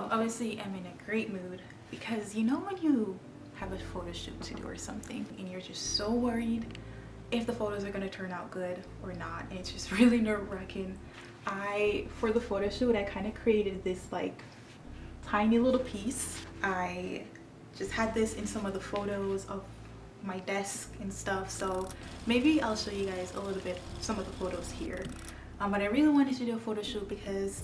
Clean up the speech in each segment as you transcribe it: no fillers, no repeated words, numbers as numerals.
Obviously I'm in a great mood because you know when you have a photo shoot to do or something and you're just so worried if the photos are going to turn out good or not, and it's just really nerve-wracking. For the photo shoot, I kind of created this like tiny little piece. I just had this in some of the photos of my desk and stuff, so maybe I'll show you guys a little bit some of the photos here. But I really wanted to do a photo shoot because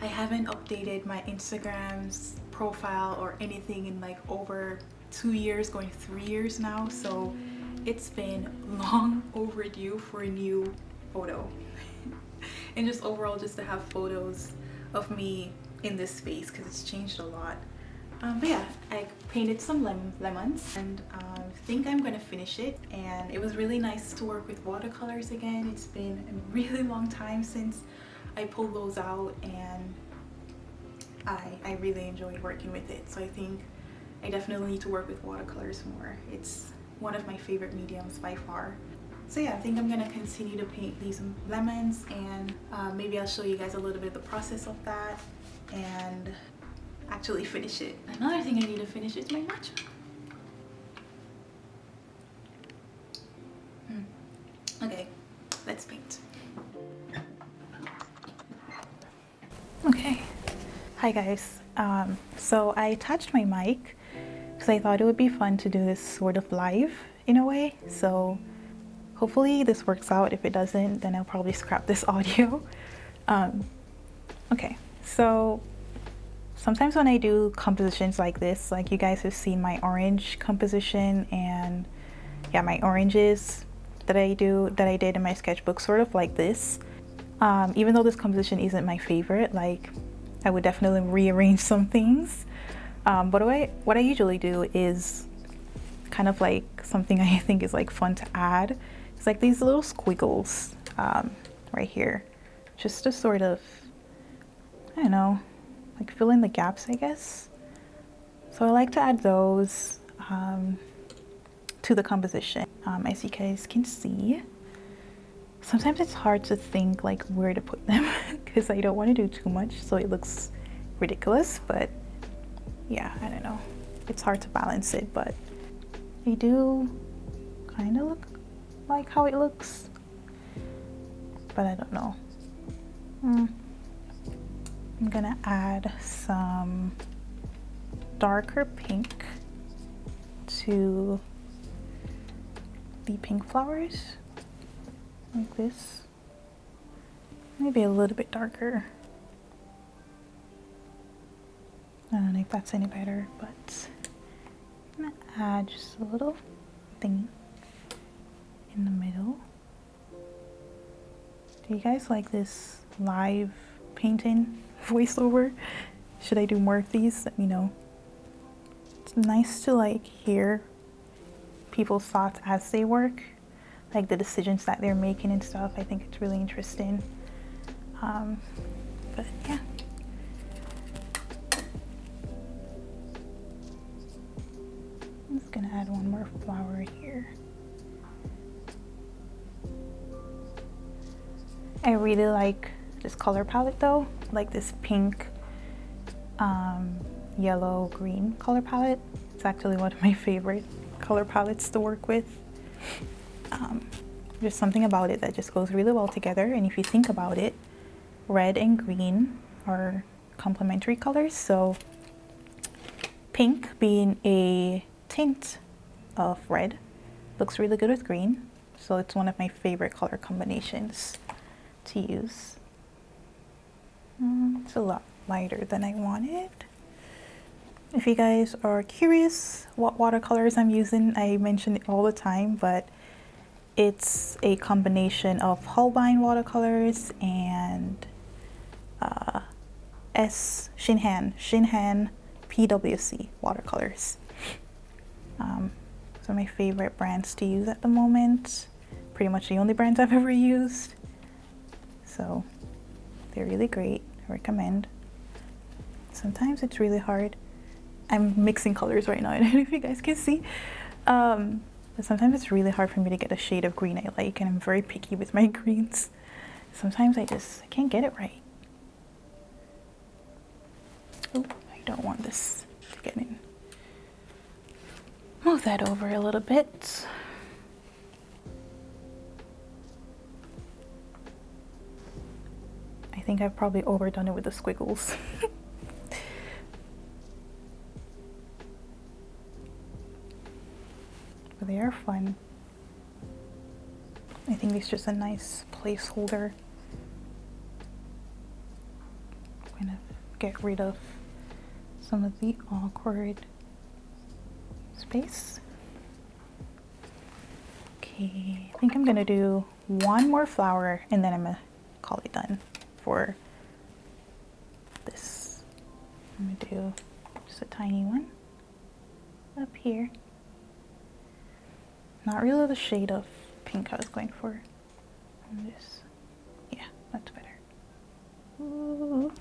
I haven't updated my Instagram's profile or anything in like over 2 years, going 3 years now, so it's been long overdue for a new photo. And just overall just to have photos of me in this space because it's changed a lot. But yeah, I painted some lemons and I think I'm gonna finish it, and it was really nice to work with watercolors again. It's been a really long time since I pulled those out, and I really enjoyed working with it, so I think I definitely need to work with watercolors more. It's one of my favorite mediums by far. So yeah, I think I'm gonna continue to paint these lemons, and maybe I'll show you guys a little bit of the process of that and actually finish it. Another thing I need to finish is my matcha. Okay, let's paint. Okay, hi guys. So I attached my mic because I thought it would be fun to do this sort of live in a way. So hopefully this works out. If it doesn't, then I'll probably scrap this audio. Okay, so sometimes when I do compositions like this, like you guys have seen my orange composition, and yeah, my oranges that I did in my sketchbook, sort of like this. Even though this composition isn't my favorite, like I would definitely rearrange some things. But what I usually do is kind of like something I think is like fun to add. It's like these little squiggles right here, just to sort of, I don't know, like fill in the gaps, I guess. So I like to add those to the composition. As you guys can see, sometimes it's hard to think like where to put them because I don't want to do too much so it looks ridiculous, but yeah, I don't know, it's hard to balance it, but they do kind of look like how it looks, but I don't know. I'm gonna add some darker pink to the pink flowers, like this. Maybe a little bit darker. I don't know if that's any better, but I'm gonna add just a little thing in the middle. Do you guys like this live painting voiceover? Should I do more of these? Let me know. It's nice to like hear people's thoughts as they work, like the decisions that they're making and stuff. I think it's really interesting. But yeah. I'm just gonna add one more flower here. I really like this color palette though, like this pink, yellow, green color palette. It's actually one of my favorite color palettes to work with. There's something about it that just goes really well together, and if you think about it, red and green are complementary colors, so pink being a tint of red looks really good with green, so it's one of my favorite color combinations to use. It's a lot lighter than I wanted. If you guys are curious what watercolors I'm using, I mention it all the time, but it's a combination of Holbein watercolors and Shinhan PWC watercolors. So my favorite brands to use at the moment, pretty much the only brands I've ever used, so they're really great. I recommend. Sometimes it's really hard. I'm mixing colors right now, I don't know if you guys can see, but sometimes it's really hard for me to get a shade of green I like, and I'm very picky with my greens. Sometimes I can't get it right. Oh, my don't want this to get in. Move that over a little bit. I think I've probably overdone it with the squiggles. But they are fun. I think it's just a nice placeholder. Kind of get rid of some of the awkward space. Okay, I think I'm gonna do one more flower and then I'm gonna call it done for this. I'm gonna do just a tiny one up here. Not really the shade of pink I was going for. Just, yeah, that's better. Ooh.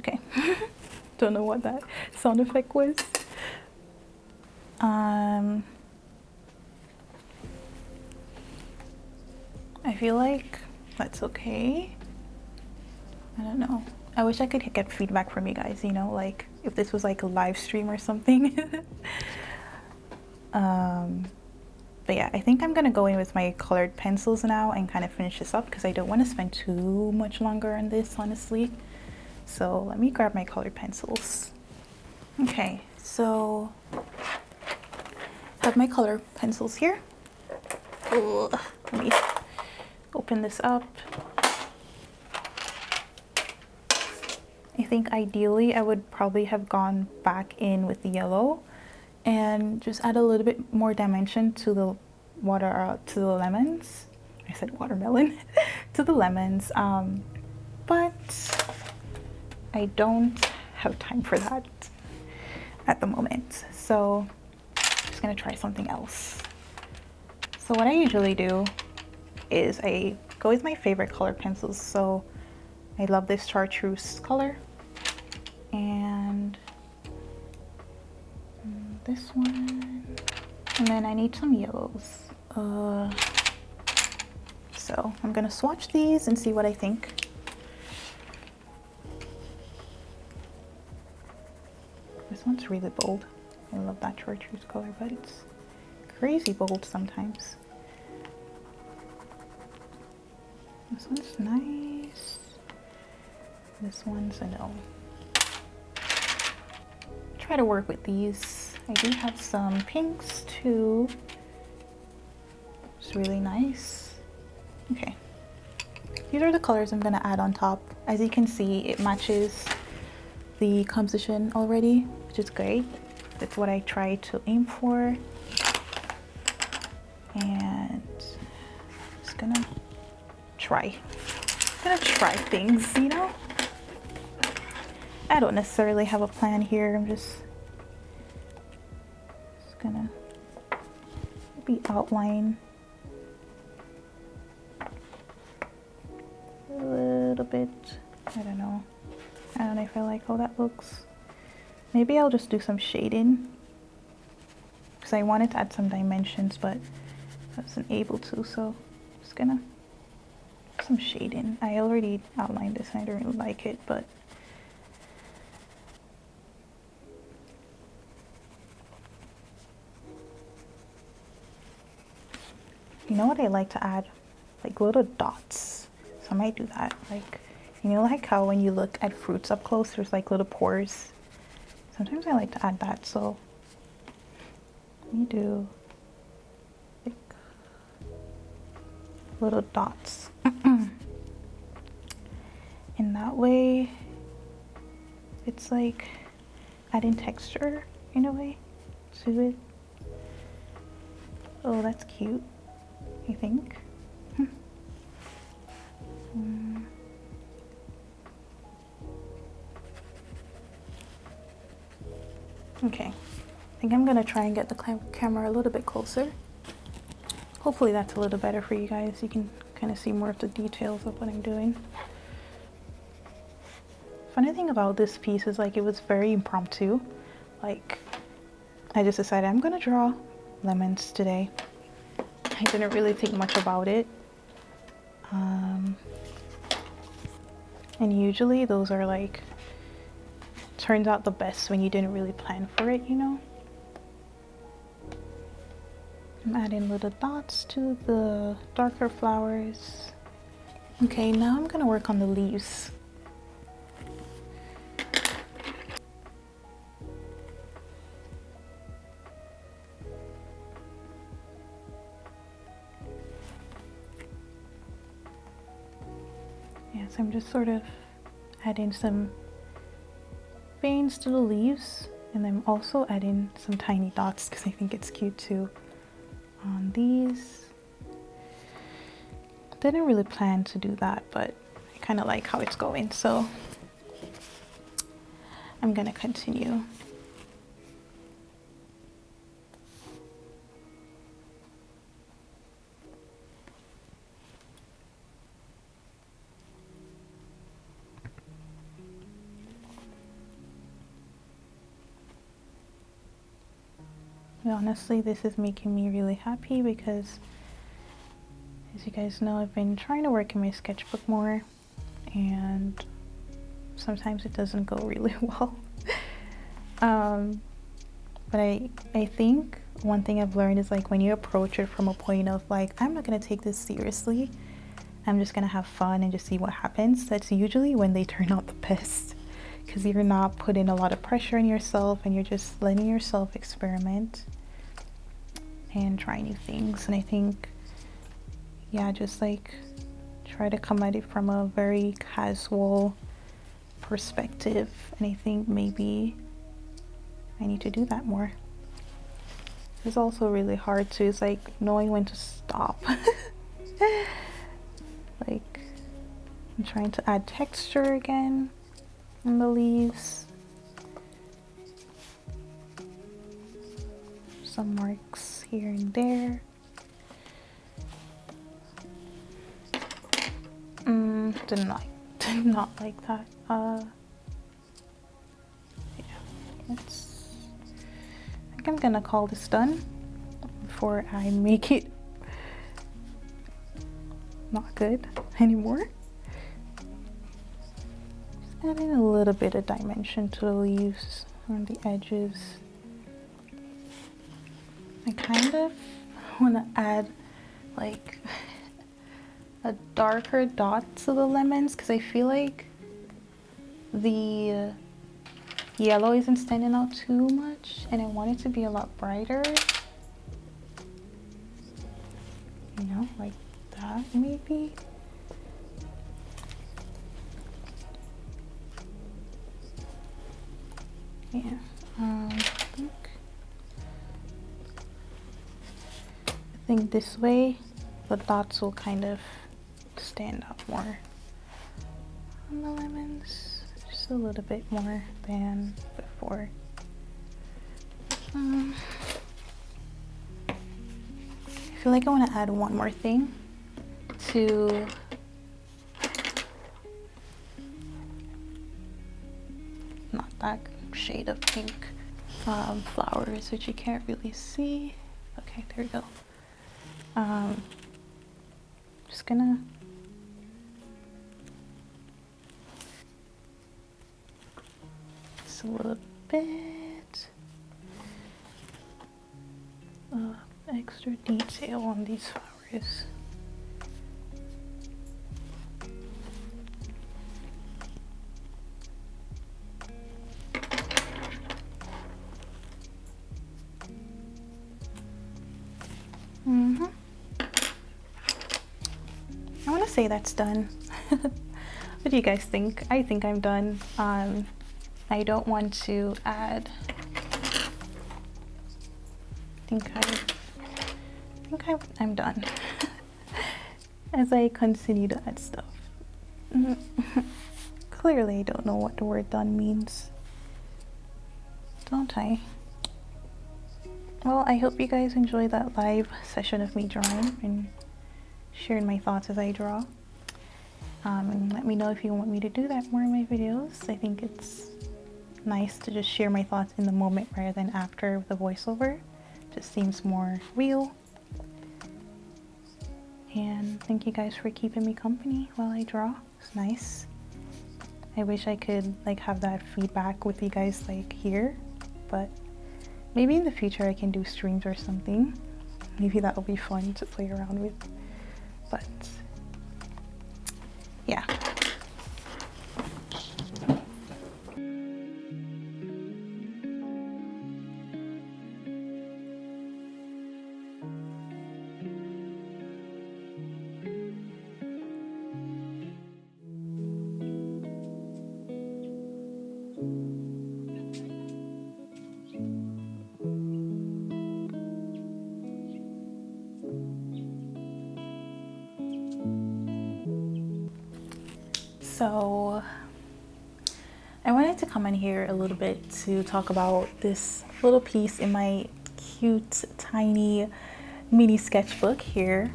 Okay. Don't know what that sound effect was. I feel like that's okay. I don't know. I wish I could get feedback from you guys, you know, like if this was like a live stream or something. But yeah, I think I'm gonna go in with my colored pencils now and kind of finish this up because I don't want to spend too much longer on this, honestly. So let me grab my colored pencils. Okay, so I have my color pencils here. Ugh, let me open this up. I think ideally I would probably have gone back in with the yellow and just add a little bit more dimension to the to the lemons. I said watermelon. To the lemons, but I don't have time for that at the moment, so I'm just gonna try something else. So what I usually do is I go with my favorite color pencils. So I love this chartreuse color and this one, and then I need some yellows. So I'm gonna swatch these and see what I think. This one's really bold. I love that chartreuse color, but it's crazy bold sometimes. This one's nice. This one's a no. Try to work with these. I do have some pinks too. It's really nice. Okay. These are the colors I'm gonna add on top. As you can see, it matches the composition already, which is great. That's what I try to aim for. And just gonna try things, you know? I don't necessarily have a plan here. I'm just gonna maybe outline a little bit. I don't know if I like how that looks. Maybe I'll just do some shading because I wanted to add some dimensions, but I wasn't able to, so I'm just gonna do some shading. I already outlined this and I don't really like it, but you know what I like to add? Like little dots. So I might do that. Like, you know, like how when you look at fruits up close, there's like little pores. Sometimes I like to add that. So let me do like little dots. And that way it's like adding texture in a way to it. Oh, that's cute, I think. Okay, I think I'm gonna try and get the camera a little bit closer. Hopefully that's a little better for you guys. You can kind of see more of the details of what I'm doing. Funny thing about this piece is like it was very impromptu. Like I just decided I'm gonna draw lemons today. I didn't really think much about it. And usually those are like turns out the best when you didn't really plan for it, you know? I'm adding little dots to the darker flowers. Okay, now I'm gonna work on the leaves. Yes, I'm just sort of adding some veins to the leaves, and I'm also adding some tiny dots because I think it's cute too on these. Didn't really plan to do that, but I kind of like how it's going, so I'm gonna continue. Honestly, this is making me really happy because, as you guys know, I've been trying to work in my sketchbook more, and sometimes it doesn't go really well. But I think one thing I've learned is like when you approach it from a point of like, I'm not gonna take this seriously, I'm just gonna have fun and just see what happens, that's usually when they turn out the best, because you're not putting a lot of pressure on yourself and you're just letting yourself experiment and try new things. And I think, yeah, just like try to come at it from a very casual perspective, and I think maybe I need to do that more. It's also really hard too, it's like knowing when to stop. Like I'm trying to add texture again in the leaves. Some marks here and there. Did not like that. Yeah, let's, I think I'm gonna call this done before I make it not good anymore. Just adding a little bit of dimension to the leaves on the edges. I kind of want to add like a darker dot to the lemons because I feel like the yellow isn't standing out too much and I want it to be a lot brighter. You know, like that maybe. Yeah, I think this way the dots will kind of stand out more on the lemons, just a little bit more than before. I feel like I want to add one more thing to not that shade of pink flowers, which you can't really see. Okay, there we go. Just gonna just a little bit of extra detail on these flowers. I want to say that's done. What do you guys think? I think I'm done. I don't want to add. I'm done. As I continue to add stuff. Clearly, I don't know what the word done means. Don't I? Well, I hope you guys enjoyed that live session of me drawing and sharing my thoughts as I draw. And let me know if you want me to do that more in my videos. I think it's nice to just share my thoughts in the moment rather than after the voiceover. Just seems more real. And thank you guys for keeping me company while I draw. It's nice. I wish I could like have that feedback with you guys like here, but maybe in the future I can do streams or something. Maybe that'll be fun to play around with, but yeah. So I wanted to come in here a little bit to talk about this little piece in my cute, tiny mini sketchbook here,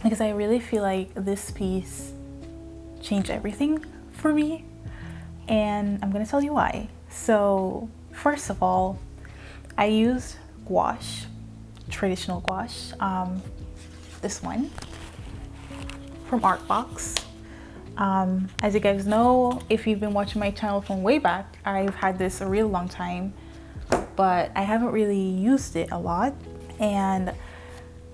because I really feel like this piece changed everything for me, and I'm gonna tell you why. So first of all, I used gouache, traditional gouache, this one from Artbox. As you guys know, if you've been watching my channel from way back, I've had this a real long time, but I haven't really used it a lot. And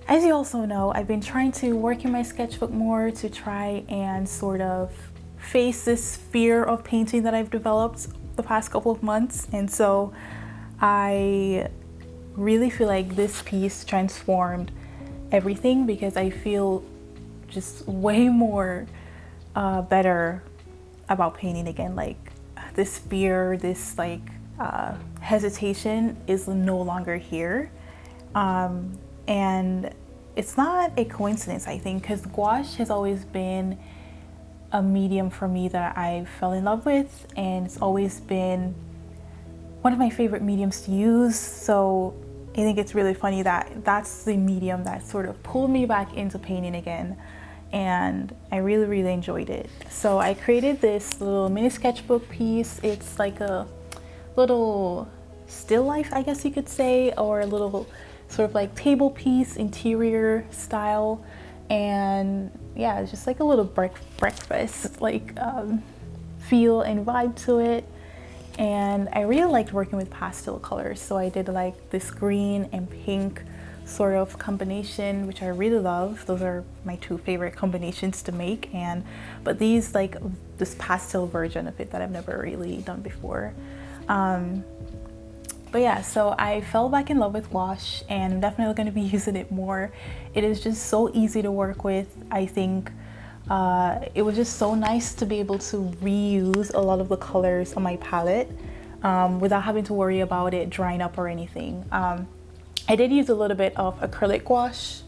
as you also know, I've been trying to work in my sketchbook more to try and sort of face this fear of painting that I've developed the past couple of months. And so I really feel like this piece transformed everything, because I feel just way more better about painting again. Like this fear, this like hesitation is no longer here, and it's not a coincidence, I think, because gouache has always been a medium for me that I fell in love with, and it's always been one of my favorite mediums to use. So I think it's really funny that that's the medium that sort of pulled me back into painting again, and I really enjoyed it. So I created this little mini sketchbook piece. It's like a little still life, I guess you could say, or a little sort of like table piece, interior style. And yeah, it's just like a little breakfast like feel and vibe to it. And I really liked working with pastel colors, so I did like this green and pink sort of combination, which I really love. Those are my two favorite combinations to make. But these, like this pastel version of it that I've never really done before. But yeah, so I fell back in love with gouache, and I'm definitely going to be using it more. It is just so easy to work with. I think it was just so nice to be able to reuse a lot of the colors on my palette without having to worry about it drying up or anything. I did use a little bit of acrylic gouache,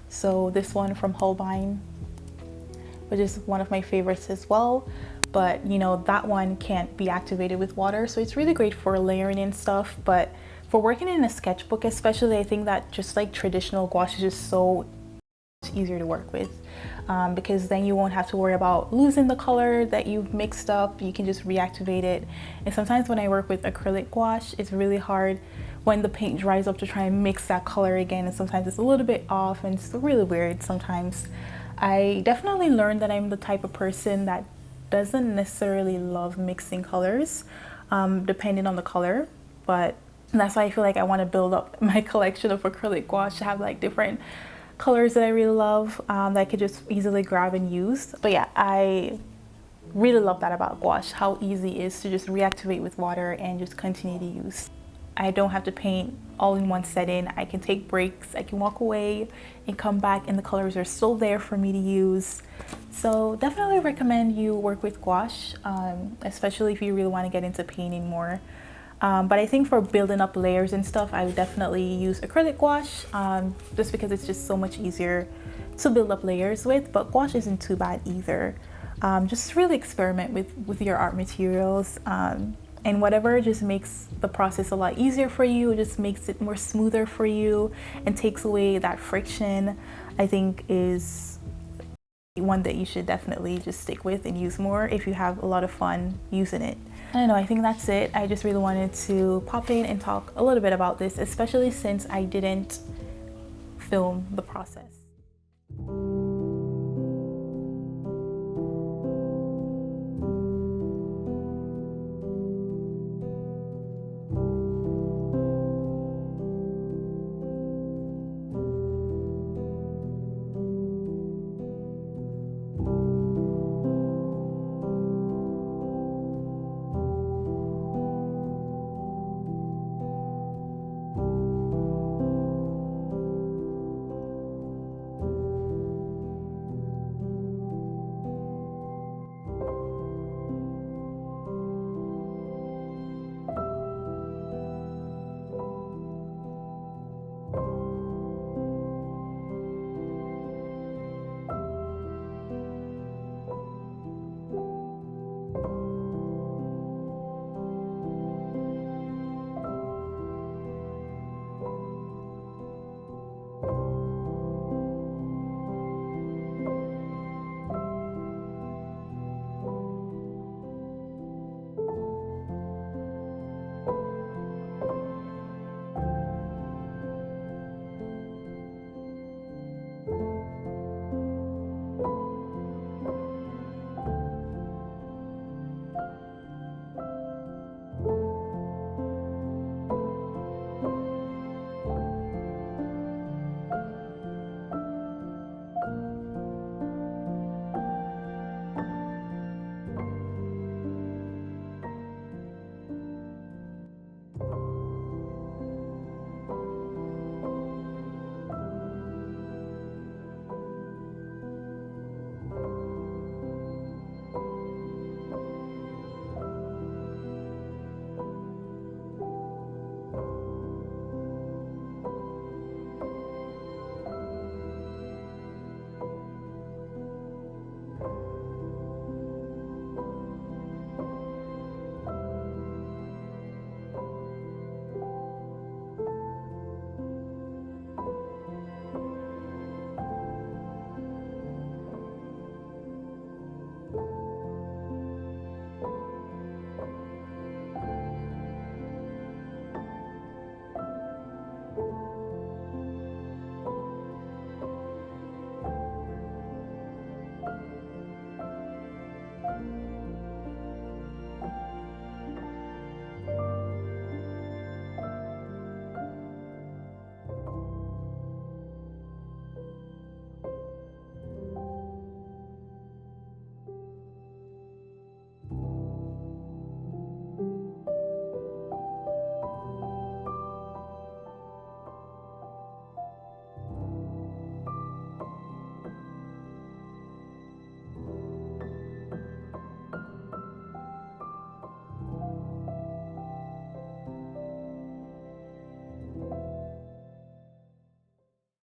so this one from Holbein, which is one of my favorites as well. But you know, that one can't be activated with water, so it's really great for layering and stuff. But for working in a sketchbook especially, I think that just like traditional gouache is just so much easier to work with, because then you won't have to worry about losing the color that you've mixed up. You can just reactivate it. And sometimes when I work with acrylic gouache, it's really hard when the paint dries up to try and mix that color again, and sometimes it's a little bit off and it's really weird sometimes. I definitely learned that I'm the type of person that doesn't necessarily love mixing colors, depending on the color, but that's why I feel like I want to build up my collection of acrylic gouache to have like different colors that I really love, that I could just easily grab and use. But yeah, I really love that about gouache, how easy it is to just reactivate with water and just continue to use. I don't have to paint all in one setting. I can take breaks, I can walk away and come back, and the colors are still there for me to use. So definitely recommend you work with gouache, especially if you really want to get into painting more. But I think for building up layers and stuff, I would definitely use acrylic gouache, just because it's just so much easier to build up layers with. But gouache isn't too bad either. Just really experiment with your art materials, and whatever just makes the process a lot easier for you, just makes it more smoother for you and takes away that friction, I think is one that you should definitely just stick with and use more if you have a lot of fun using it. I don't know, I think that's it. I just really wanted to pop in and talk a little bit about this, especially since I didn't film the process.